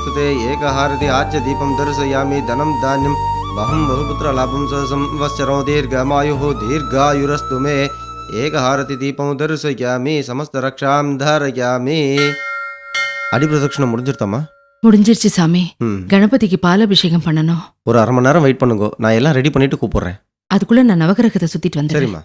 नमोस्तुते एकहारति आच्य दीपं दर्शयामि धनं धान्यं बहुं बहुपुत्रलाभं संवत्सरो दीर्घमायुः दीर्घायुरस्तु मे एकहारति दीपं दर्शयामि समस्तरक्षां धारयामि அடிபிரதட்சணம் முடிஞ்சிருத்தாமா? முடிஞ்சிருச்சு சாமி. கணபதிக்கு பாலாபிஷேகம் பண்ணணும். ஒரு அரை மணி நேரம் வெயிட் பண்ணுங்க, நான் எல்லாம் ரெடி பண்ணிட்டு கூப்பிடுறேன். அதுக்குள்ள நான் நவகிரகத்தை சுத்திட்டு வந்துடுறேன். சரிம்மா.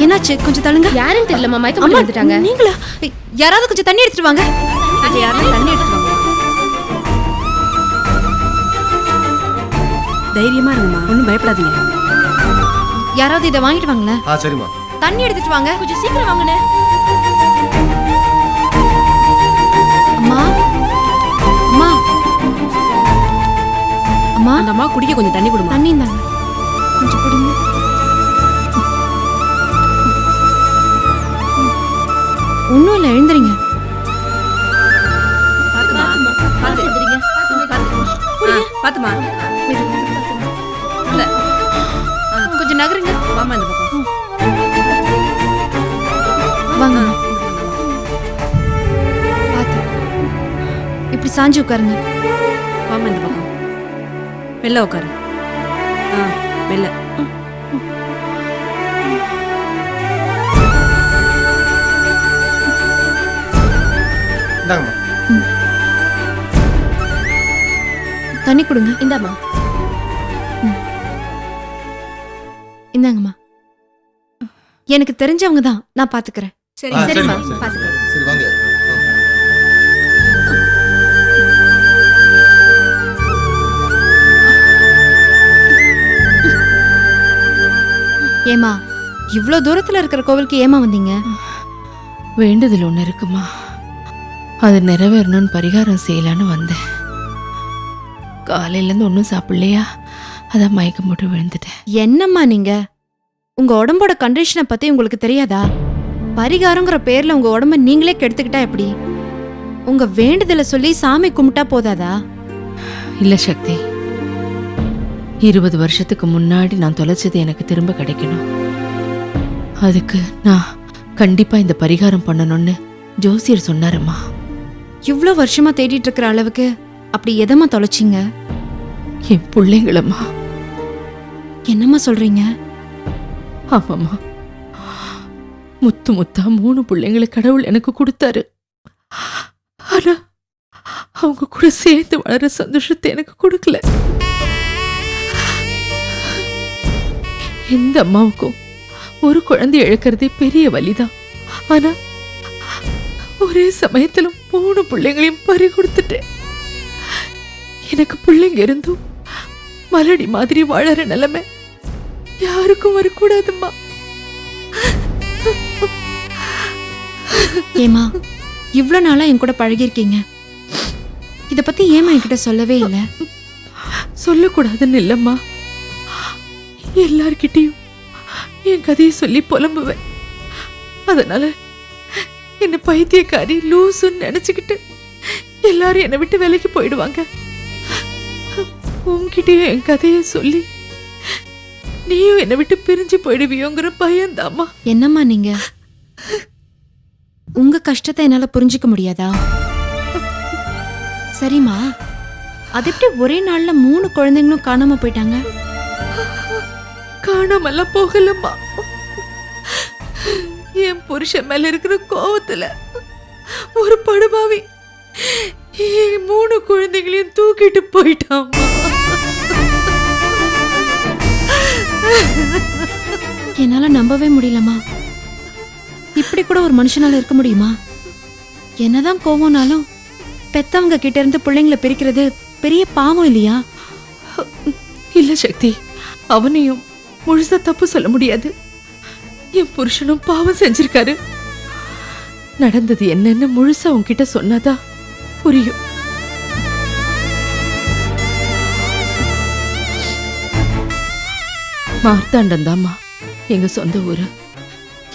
என்னாச்சு? கொஞ்சம் தள்ளுங்க. யாருன்னு தெரியலமா, மயக்கம் போட்டு வந்துட்டாங்க. நீங்களா? யாராவது கொஞ்சம் தண்ணி எடுத்துட்டு வாங்க. தண்ணி எடுத்துட்டு வாங்க. தைரியமா இருங்கம்மா, ஒன்றும் பயப்படாதீங்க. யாராவது இதை வாங்கிட்டு வாங்களேன். சரிம்மா. தண்ணி எடுத்துட்டு வாங்க. கொஞ்சம் சீக்கிரம் வாங்கண்ணே. அம்மா அம்மா அம்மா, அந்த அம்மா குடிக்க கொஞ்சம் தண்ணி கொடுமா. தண்ணி தாங்க, கொஞ்சம் குடிங்க. ஒன்றும் இல்லை, எழுந்துறீங்க. பாத்துமா கொஞ்சம் நகருங்க. வாமா இந்த பக்கம் வாங்க. பார்த்து இப்படி சாஞ்சு உட்காருங்க. வாமா இந்த பக்கம். வெளில உட்காரு. வெளில. தண்ணி கொடுங்க. இந்தாம்மா. இந்தாங்கம்மா. எனக்கு தெரிஞ்சவங்க தான், நான் பாத்துக்கிறேன். சரி சரிம்மா, பாத்துக்கிறேன். சரி வாங்க. ஏமா, இவ்ளோ தூரத்துல இருக்கிற கோவிலுக்கு ஏமா வந்தீங்க? வேண்டுதல் ஒன்று இருக்குமா, அது நிறைவேறணும்னு பரிகாரம் செய்யலான்னு வந்தேன். காலையிலேருந்து ஒன்றும் சாப்பிடலையா, அதான் மயக்கம் போட்டு விழுந்துட்டேன். என்னம்மா நீங்க? உங்க உடம்போட கண்டிஷனை பத்தி உங்களுக்கு தெரியாதா? பரிகாரங்கிற பேர்ல உங்க உடம்ப நீங்களே கெடுத்துக்கிட்டா எப்படி? உங்க வேண்டுதலை சொல்லி சாமி கும்பிட்டா போதாதா? இல்லை சக்தி, 20 வருஷத்துக்கு முன்னாடி நான் தொலைச்சது எனக்கு திரும்ப கிடைக்கணும். அதுக்கு நான் கண்டிப்பா இந்த பரிகாரம் பண்ணணும்னு ஜோசியர் சொன்னாரம்மா. இவ்ளோ வருஷமா தேடிட்டு இருக்கிற அளவுக்கு அப்படி எதமா தொலைச்சிங்க? என் பிள்ளைங்களம்மா. என்னம்மா சொல்றீங்க? ஆமாம்மா, முத்து முத்தா 3 பிள்ளைங்களை கடவுள் எனக்கு கொடுத்தாரு. ஆனா அவங்க கூட சேர்ந்து வளர சந்தோஷத்தை எனக்கு கொடுக்கல. எந்த அம்மாவுக்கும் ஒரு குழந்தை இழக்கிறதே பெரிய வலிதான். ஆனா ஒரே சமயத்துல 3 பிள்ளைங்களையும் பறி கொடுத்துட்டேன். எனக்கு பிள்ளைங்க இருந்தும் மலடி மாதிரி வாழற நிலைமை யாருக்கும் வரக்கூடாதும்மா. ஏமா, இவ்ளோ நாளா என் கூட பழகிருக்கீங்க, இத பத்தி ஏமா என்கிட்ட சொல்லவே இல்ல? சொல்லக்கூடாதுன்னு இல்லம்மா, எல்லார்கிட்டையும் என் கதையை சொல்லி புலம்புவேன். அதனால என்ன பைத்தியக்காரி லூசுன்னு நினைச்சுக்கிட்டு எல்லாரும் என்னை விட்டு வேலைக்கு போயிடுவாங்க. உன்கிட்டயும் என் கதையை சொல்லி நீயும் என்னை விட்டு பிரிஞ்சு போயிடுவியோங்கிற பயம்தாம்மா. என்னம்மா நீங்க? உங்க கஷ்டத்தை என்னால புரிஞ்சுக்க முடியாதா? சரிம்மா, அது எப்படி ஒரே நாள்ல 3 குழந்தைங்களும் காணாம போயிட்டாங்க? காணாமல்லாம் போகலம்மா, என் புருஷன் மேல இருக்கிற கோவத்துல ஒரு படுபாவி 3 குழந்தைகளையும் தூக்கிட்டு போயிட்டாம்மா. என்னால நம்பவே முடியலம்மா. இப்படி கூட ஒரு மனுஷனால இருக்க முடியுமா? என்னதான் கோவம்னாலும் பெத்தவங்க கிட்ட இருந்து பிள்ளைங்களை பிரிக்கிறது பெரிய பாவம் இல்லையா? இல்ல சக்தி, அவனையும் முழுசா தப்பு சொல்ல முடியாது. என் புருஷனும் பாவம் செஞ்சிருக்காரு. நடந்தது என்னன்னு முழுசா உன்கிட்ட சொன்னாதான் புரியும். மார்த்தாண்டம் தாம்மா எங்க சொந்த ஊரு.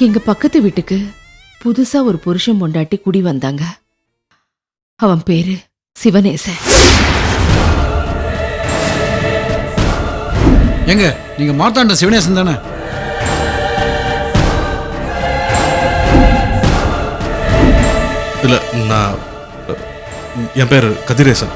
எங்க பக்கத்து வீட்டுக்கு புதுசா ஒரு புருஷன் பொண்டாட்டி குடி வந்தாங்க. அவன் பேரு சிவனேசன். எங்க நீங்க மார்த்தாண்ட சிவனேசன் தானே? இல்ல, நான் என் பேர் கதிரேசன்.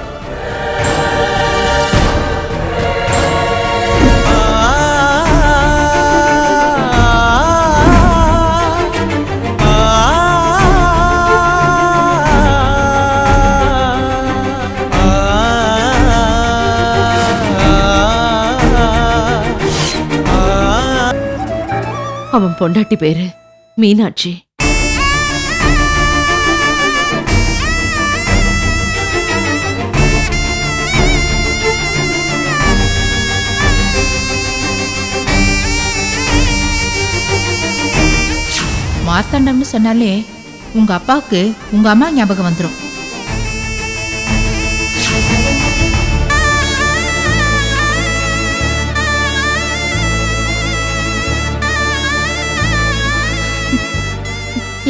அவன் பொண்டாட்டி பேரு மீனாட்சி. மார்த்தாண்டம்னு சொன்னாலே உங்க அப்பாவுக்கு உங்க அம்மா ஞாபகம் வந்துடும்.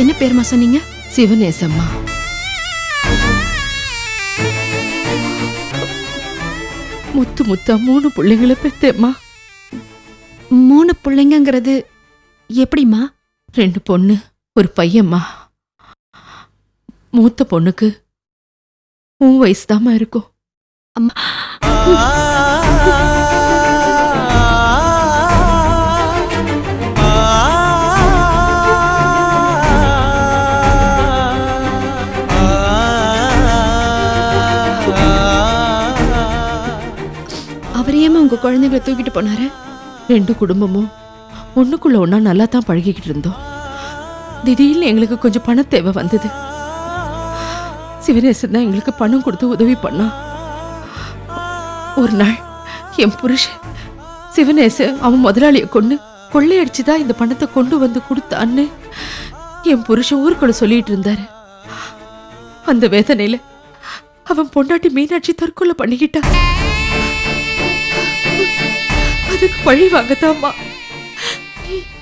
என்ன பேருமா சொன்னீங்க? சிவனேசம்மா. முத்து முத்தா 3 பிள்ளைங்களை பெத்தேம்மா. 3 பிள்ளைங்கிறது எப்படிமா? 2 பொண்ணு, ஒரு பையம்மா. மூத்த பொண்ணுக்கு உன் வயசுதாம்மா இருக்கும். அம்மா, அவரையேமா உங்க குழந்தைகளை தூக்கிட்டு போனாரு? 2 குடும்பமும் ஒண்ணுக்குள்ள ஒன்னா நல்லா தான் பழகிக்கிட்டு இருந்தோம். திடீர்னு எங்களுக்கு கொஞ்சம் பண தேவை வந்தது. சிவனேசன் தான் எங்களுக்கு பணம் கொடுத்து உதவி பண்ணான். ஒரு நாள் என் புருஷன் சிவனேசன் அவன் முதலாளியை கொண்டு கொள்ளையடிச்சுதான் இந்த பணத்தை கொண்டு வந்து கொடுத்தான்னு என் புருஷன் ஊருக்குள்ள சொல்லிட்டு இருந்தாரு. அந்த வேதனையில அவன் பொண்டாட்டி மீனாட்சி தற்கொலை பண்ணிக்கிட்டா. அதுக்கு பழி வாங்கத்தாமா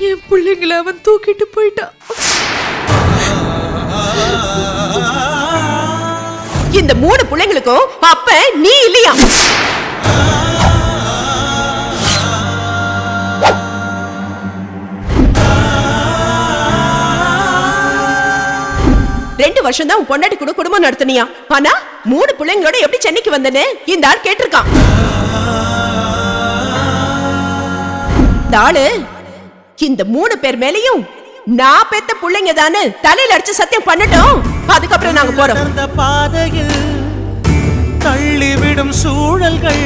என் பிள்ளைங்களை அவன் தூக்கிட்டு போயிட்டான். இந்த 3 பிள்ளைங்களுக்கும் அப்ப நீ இல்லையா? ரெண்டு வருஷம் தான் உன் பொண்டாட்டி கூட குடும்பம் நடத்தினியா? ஆனா 3 பிள்ளைங்களோட எப்படி சென்னைக்கு வந்தேன்னு இந்த ஆள் கேட்டிருக்கான். இந்த ஆளு இந்த 3 பேர் மேலையும் நான் பெத்த பிள்ளைங்க தானே தலையில அடிச்சு சத்தியம் பண்ணட்டும். அதுக்கப்புறம் நாங்க போறோம். அந்த பாதையில் தள்ளிவிடும் சூழல்கள்,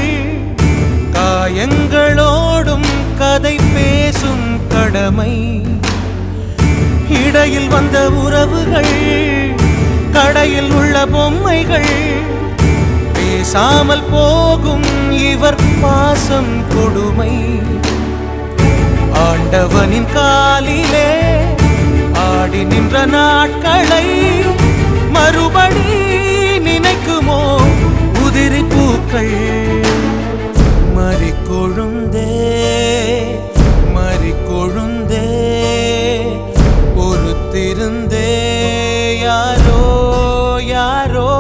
காயங்களோடும் கதை பேசும் கடமை, இடையில் வந்த உறவுகள், கடையில் உள்ள பொம்மைகள், பேசாமல் போகும் இவர் பாசம் கொடுமை. ஆண்டவனின் காலிலே ஆடி நின்ற நாட்களை மறுபடி நினைக்குமோ உதிரி பூக்கள். மறிக்கொழுந்தே மறிக்கொழுந்தே பொறுத்திருந்தே யாரோ யாரோ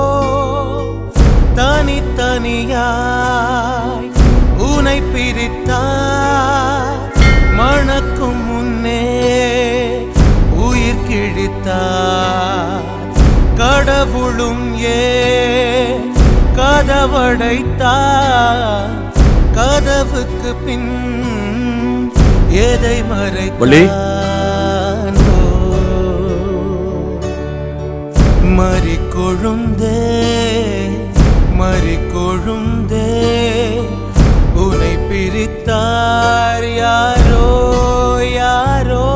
தனித்தனியாய் உனை பிரித்தார். மணக்கும் முன்னே உயிர் கிழித்தார். கடவுளும் கதவடைத்தார். கதவுக்கு பின் எதை மறைத்தான்? மறிக்கொழுந்தே மறிக்கொழுந்தே உனை பிரித்தார் யாரோ யாரோ.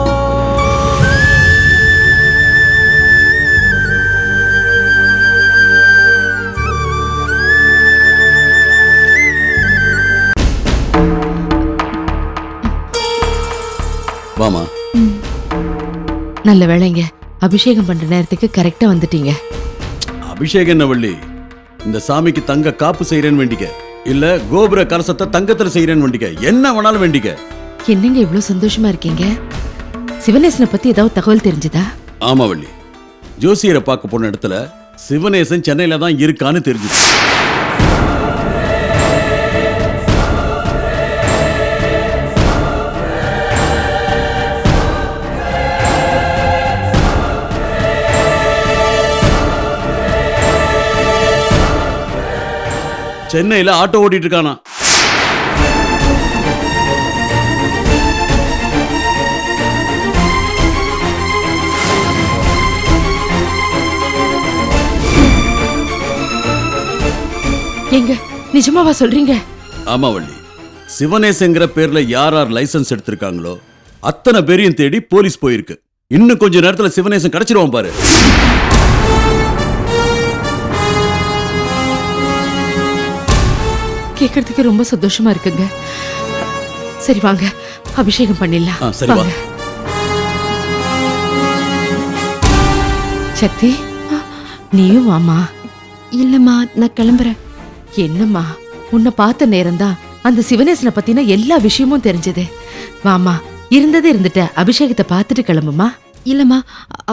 வாமா. நல்ல வேளைங்க, அபிஷேகம் பண்ற நேரத்துக்கு கரெக்டா வந்துட்டீங்க. அபிஷேகம் என்ன வள்ளி? இந்த சாமிக்கு தங்க காப்பு செய்யறேன்னு வேண்டிக்க, இல்ல கோபுர கலசத்தை தங்கத்துல செய்யறேன்னு வேண்டிக்க, என்ன வேணாலும் வேண்டிக்க. என்னங்க இவ்வளவு சந்தோஷமா இருக்கீங்க? சிவனேசனை பத்தி ஏதாவது தகவல் தெரிஞ்சதா? ஆமா வள்ளி, ஜோசியரை பார்க்க போன இடத்துல சிவனேசன் சென்னையில தான் இருக்கான்னு தெரிஞ்சுது. சென்னையில ஆட்டோ ஓட்டிட்டு இருக்கானா. எங்க நிஜமாவா சொல்றீங்க? ஆமா வள்ளி, சிவனேசங்கிற பேர்ல யார் யார் லைசன்ஸ் எடுத்திருக்காங்களோ அத்தனை பேரையும் தேடி போலீஸ் போயிருக்கு. இன்னும் கொஞ்ச நேரத்துல சிவனேசன் கிடைச்சிருவான் பாரு. கேட்கறதுக்கு ரொம்ப சந்தோஷமா இருக்குங்க. சரி வாங்க, அபிஷேகம் பண்ணிடலாம். சரி வா. வாங்க. சக்தி, நீயும் வாமா. இல்லம்மா, நான் கிளம்புறேன். என்னம்மா, உன்னை பார்த்த நேரம்தான் அந்த சிவனேசனை பத்தின எல்லா விஷயமும் தெரிஞ்சது. வாமா, இருந்ததே இருந்துட்ட, அபிஷேகத்தை பார்த்துட்டு கிளம்புமா. இல்லம்மா,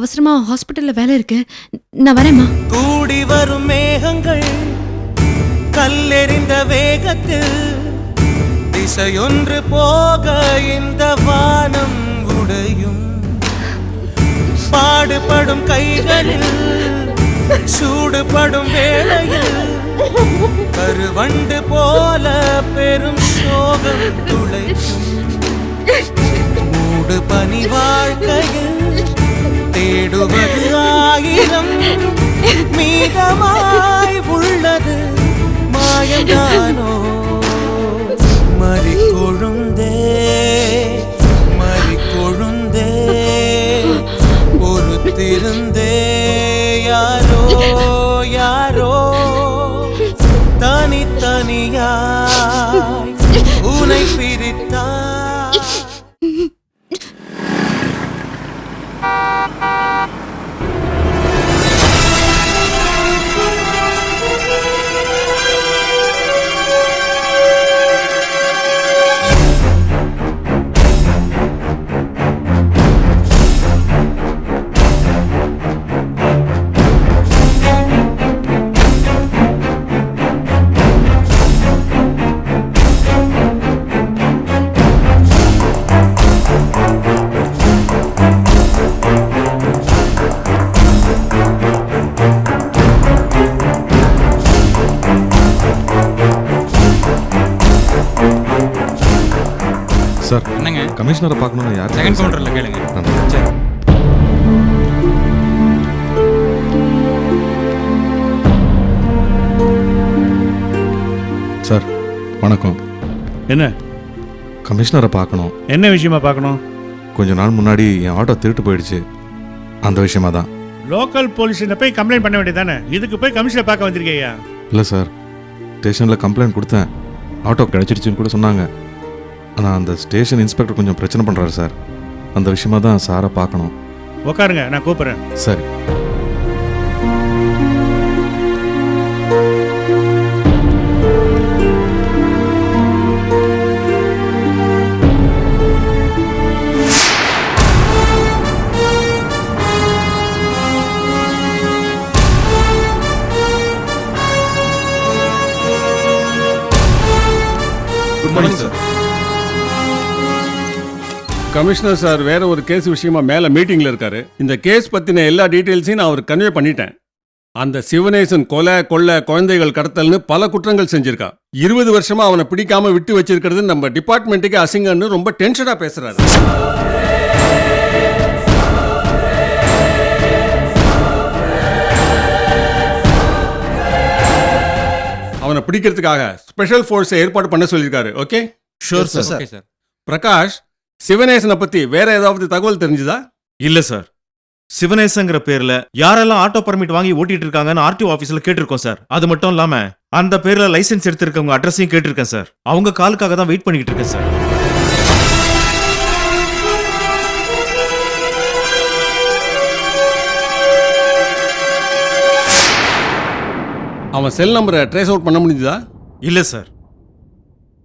அவசரமா ஹாஸ்பிட்டல்ல வேலை இருக்கு, நான் வரேம்மா. கூடி வரும் மேகங்கள் கல்லெறிந்த வேகத்தில் திசையொன்று போக இந்த வானம் உடையும். பாடுபடும் கைகளில் சூடுபடும் வேளையில் கருவண்டு போல பெரும் சோகம் துளைக்கும். மூடு பனி வாழ்க்கையில் தேடுவது ஆயிரம், மீதமாய் உள்ளது மாயந்தானோ. மறி கொழுந்தே மறி கொழுந்தே பொறுத்திருந்தே யாரோ யாரோ தனித்தனியாய் உனை பிரித்தாய். சார், என்னங்க கமிஷனரை பார்க்கணும்னு யார்? செகண்ட் கவுண்டர்ல கேளுங்க. சரி. சார் வணக்கம். என்ன கமிஷனரை பார்க்கணும். என்ன விஷயமா பார்க்கணும்? கொஞ்ச நாள் முன்னாடி என் ஆட்டோ திருட்டு போயிடுச்சு, அந்த விஷயமா தான். லோக்கல் போலீஸ்ல போய் கம்ப்ளைண்ட் பண்ண வேண்டியதானே, இதுக்கு போய் கமிஷனை பார்க்க வந்திருக்கீங்க? இல்லை சார், ஸ்டேஷனில் கம்ப்ளைண்ட் கொடுத்தேன், ஆட்டோ கிடச்சிடுச்சுன்னு கூட சொன்னாங்க. ஆனால் அந்த ஸ்டேஷன் இன்ஸ்பெக்டர் கொஞ்சம் பிரச்சனை பண்ணுறாரு சார், அந்த விஷயமா தான் சாரை பார்க்கணும். உட்காருங்க, நான் கூப்பிட்றேன். சரி. Good morning sir. Commissioner sir வேற ஒரு கேஸ் விஷயமா மேல மீட்டிங்ல இருக்காரு. இந்த கேஸ் பத்தின எல்லா டீடைல்ஸையும் நான் அவருக்கு கன்வே பண்ணிட்டேன். அந்த சிவனேசன் கொலை கொள்ளை குழந்தைகள் கடத்தல்னு பல குற்றங்கள் செஞ்சிருக்கான். 20 வருஷமா அவனை பிடிக்காம விட்டு வச்சிருக்கிறது நம்ம டிபார்ட்மெண்ட்டுக்கு அசிங்கன்னு ரொம்ப டென்ஷனா பேசுறாரு. அவனை பிடிக்கிறதுக்காக ஸ்பெஷல் ஃபோர்ஸை ஏற்பாடு பண்ண சொல்லியிருக்காரு. Okay? Sure sir. Okay sir. Prakash, சிவனேசனை பத்தி வேற ஏதாவது தகவல் தெரிஞ்சுதா? இல்ல சார், சிவனேசங்கிற பேர்ல யாரெல்லாம் ஆட்டோ பர்மிட் வாங்கி ஓட்டிட்டு இருக்காங்கன்னு ஆர்டிஓ ஆபீஸ்ல கேட்டிருக்கோம் சார். அது மட்டும் இல்லாம அந்த பேர்ல லைசென்ஸ் எடுத்திருக்கவங்க அட்ரஸையும் கேட்டிருக்கேன் சார். அவங்க காலுக்காக தான் வெயிட் பண்ணிட்டு இருக்கேன் சார். அவன் செல் நம்பரை ட்ரேஸ் அவுட் பண்ண முடிஞ்சுதா? இல்ல சார்.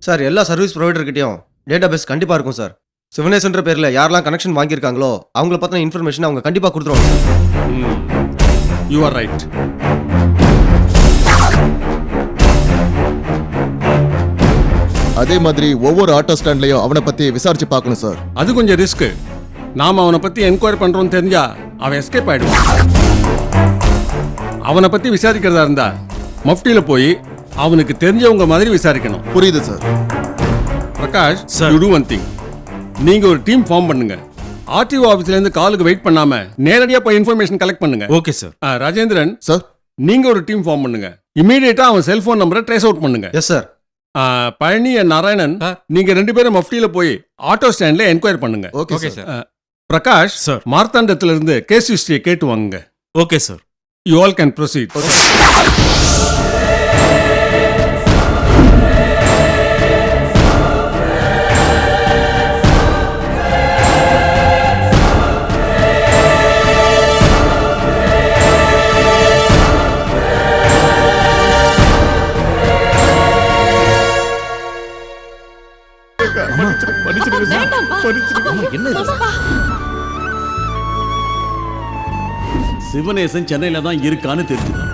சார் எல்லா சர்வீஸ் ப்ரொவைடர்கிட்டையும் டேட்டா பேஸ் கண்டிப்பாக இருக்கும் சார். சிவனேசன்ற பேரில் யாரெல்லாம் கனெக்ஷன் வாங்கியிருக்காங்களோ அவங்கள பற்றின இன்ஃபர்மேஷன் அவங்க கண்டிப்பாக கொடுத்துருவாங்க. You are right. அதே மாதிரி ஒவ்வொரு ஆட்டோ ஸ்டாண்ட்லயும் அவனை பத்தி விசாரிச்சு பார்க்கணும் சார். அது கொஞ்சம் ரிஸ்க். நாம அவனை பத்தி என்கொயரி பண்றோம்னு தெரிஞ்சா அவன் எஸ்கேப் ஆயிடுவான். அவனை பத்தி விசாரிக்கிறதா இருந்தா மஃப்டியில போய் அவனுக்கு தெரிஞ்சவங்க மாதிரி விசாரிக்கணும். புரியுது sir. Prakash, Sir. You to one thing. நீங்க ஒரு டீம் ஃபார்ம் பண்ணுங்க. ஆர்டிஓ ஆபீஸ்ல இருந்து காலுக்கு வெயிட் பண்ணாம நேரடியா போய் இன்ஃபர்மேஷன் கலெக்ட் பண்ணுங்க. Okay sir. ராஜேந்திரன் சார். நீங்க ஒரு டீம் ஃபார்ம் பண்ணுங்க. இமீடியட்டா அவன் செல்போன் நம்பரை ட்ரேஸ் அவுட் பண்ணுங்க. Yes sir. Palani and Narayanan, நீங்க 2 பேரும் மஃப்டியில போய் ஆட்டோ ஸ்டாண்ட்ல என்கொயரி பண்ணுங்க. Okay sir. பிரகாஷ், Sir. மார்த்தாண்டத்துல இருந்து கேஸ் ஹிஸ்டரியை கேட்டு வாங்குங்க. Okay sir. You all can proceed. Sivanesan சென்னையில தான் இருக்கான்னு தெரிஞ்சுதான்